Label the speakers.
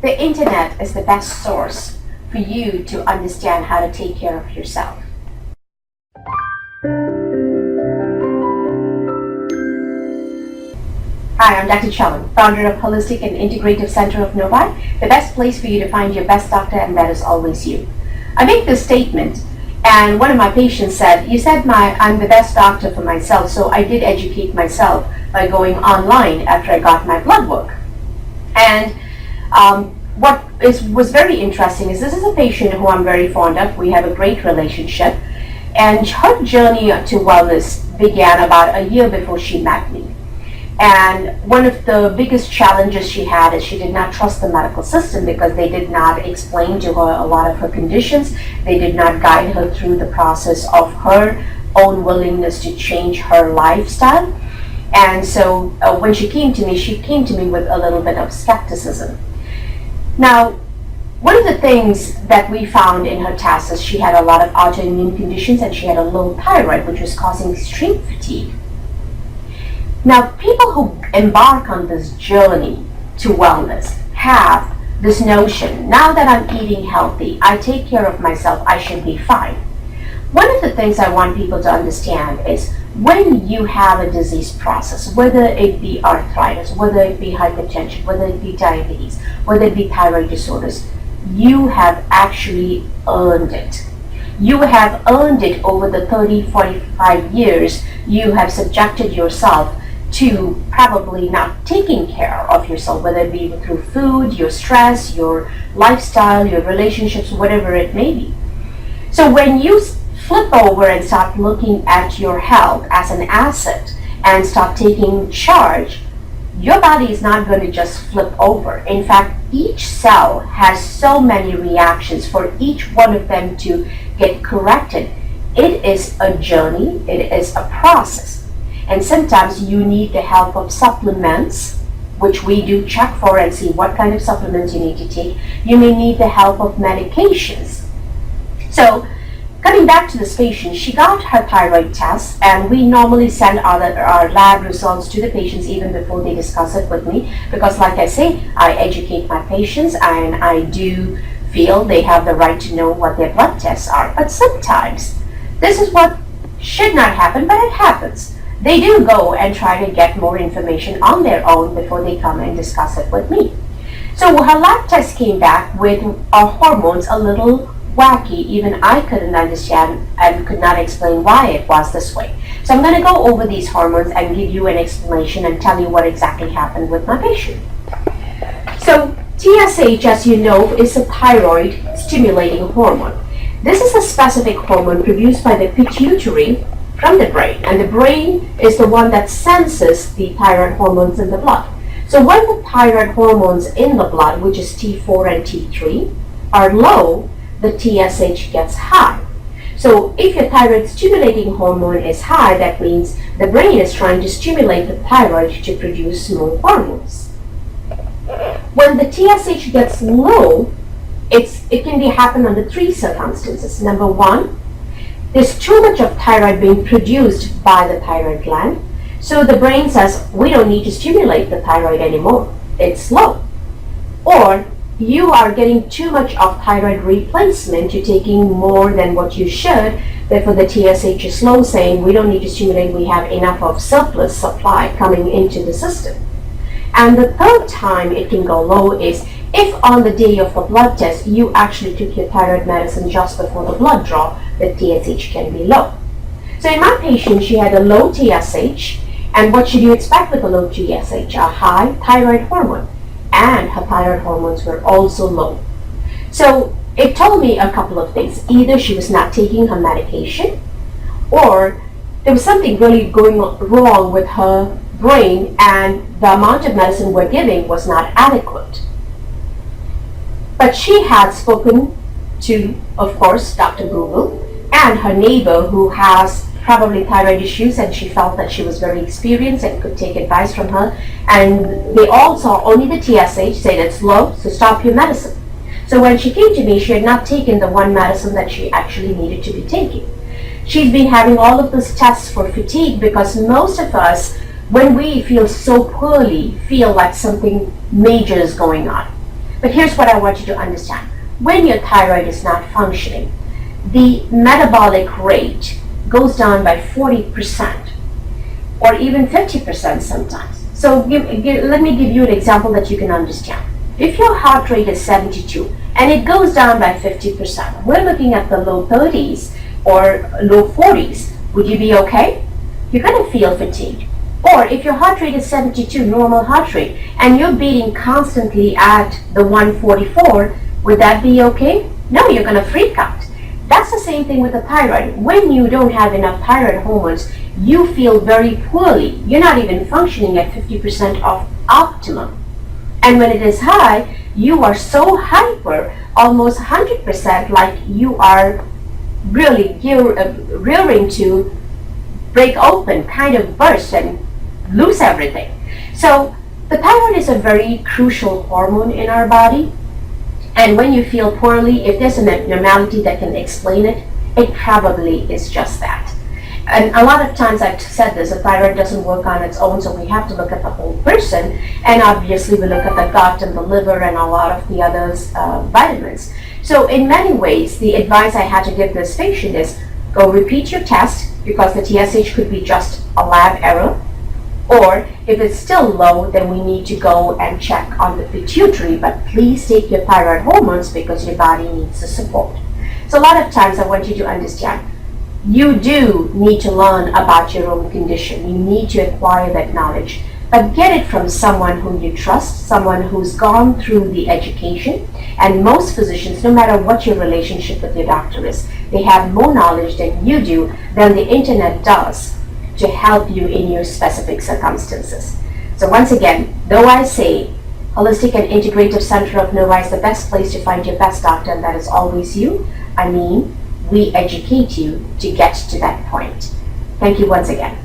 Speaker 1: The internet is the best source for you to understand how to take care of yourself. Hi, I'm Dr. Chellam, founder of Holistic and Integrative Center of Novi, the best place for you to find your best doctor, and that is always you. I make this statement, and one of my patients said, you said I'm the best doctor for myself, so I did educate myself by going online after I got my blood work. And what was very interesting is this is a patient who I'm very fond of. We have a great relationship, and her journey to wellness began about a year before she met me. And one of the biggest challenges she had is she did not trust the medical system because they did not explain to her a lot of her conditions. They did not guide her through the process of her own willingness to change her lifestyle. And so when she came to me with a little bit of skepticism. Now, one of the things that we found in her test is she had a lot of autoimmune conditions and she had a low thyroid, which was causing extreme fatigue. Now, people who embark on this journey to wellness have this notion, now that I'm eating healthy, I take care of myself, I should be fine. One of the things I want people to understand is when you have a disease process, whether it be arthritis, whether it be hypertension, whether it be diabetes, whether it be thyroid disorders, you have actually earned it. You have earned it over the 30, 45 years you have subjected yourself to probably not taking care of yourself, whether it be through food, your stress, your lifestyle, your relationships, whatever it may be. So when you flip over and start looking at your health as an asset and start taking charge, your body is not going to just flip over. In fact, each cell has so many reactions for each one of them to get corrected. It is a journey, it is a process. And sometimes you need the help of supplements, which we do check for and see what kind of supplements you need to take. You may need the help of medications. So, coming back to this patient, she got her thyroid test, and we normally send our lab results to the patients even before they discuss it with me, because like I say, I educate my patients and I do feel they have the right to know what their blood tests are. But sometimes, this is what should not happen, but it happens. They do go and try to get more information on their own before they come and discuss it with me. So her lab test came back with our hormones a little wacky. Even I couldn't understand and could not explain why it was this way. So I'm going to go over these hormones and give you an explanation and tell you what exactly happened with my patient. So TSH, as you know, is a thyroid stimulating hormone. This is a specific hormone produced by the pituitary from the brain, and the brain is the one that senses the thyroid hormones in the blood. So when the thyroid hormones in the blood, which is T4 and T3, are low, the TSH gets high. So if your thyroid stimulating hormone is high, that means the brain is trying to stimulate the thyroid to produce more hormones. When the TSH gets low, it can happen under three circumstances. Number one, there's too much of thyroid being produced by the thyroid gland, so the brain says, we don't need to stimulate the thyroid anymore, it's low. Or you are getting too much of thyroid replacement, you're taking more than what you should, therefore the TSH is low, saying we don't need to stimulate, we have enough of surplus supply coming into the system. And the third time it can go low is if on the day of a blood test you actually took your thyroid medicine just before the blood draw, the TSH can be low. So in my patient, she had a low TSH, and what should you expect with a low TSH? A high thyroid hormone, and her thyroid hormones were also low. So it told me a couple of things. Either she was not taking her medication, or there was something really going wrong with her brain and the amount of medicine we're giving was not adequate. But she had spoken to, of course, Dr. Google and her neighbor who has probably thyroid issues, and she felt that she was very experienced and could take advice from her. And they all saw only the TSH, said it's low, so stop your medicine. So when she came to me, she had not taken the one medicine that she actually needed to be taking. She's been having all of these tests for fatigue because most of us, when we feel so poorly, feel like something major is going on. But here's what I want you to understand. When your thyroid is not functioning, the metabolic rate goes down by 40% or even 50% sometimes. So let me give you an example that you can understand. If your heart rate is 72 and it goes down by 50%, we're looking at the low 30s or low 40s. Would you be okay? You're going to feel fatigued. Or if your heart rate is 72, normal heart rate, and you're beating constantly at the 144, would that be okay? No, you're going to freak out. That's the same thing with the thyroid. When you don't have enough thyroid hormones, you feel very poorly. You're not even functioning at 50% of optimum. And when it is high, you are so hyper, almost 100%, like you are really rearing to break open, kind of burst and lose everything. So the thyroid is a very crucial hormone in our body. And when you feel poorly, if there's an abnormality that can explain it, it probably is just that. And a lot of times I've said this, the thyroid doesn't work on its own, so we have to look at the whole person. And obviously we look at the gut and the liver and a lot of the other vitamins. So in many ways, the advice I had to give this patient is go repeat your test, because the TSH could be just a lab error. Or if it's still low, then we need to go and check on the pituitary, but please take your thyroid hormones because your body needs the support. So a lot of times I want you to understand, you do need to learn about your own condition. You need to acquire that knowledge, but get it from someone whom you trust, someone who's gone through the education. And most physicians, no matter what your relationship with your doctor is, they have more knowledge than you do, than the internet does, to help you in your specific circumstances. So once again, though I say Holistic and Integrative Center of Novi is the best place to find your best doctor, and that is always you, I mean, we educate you to get to that point. Thank you once again.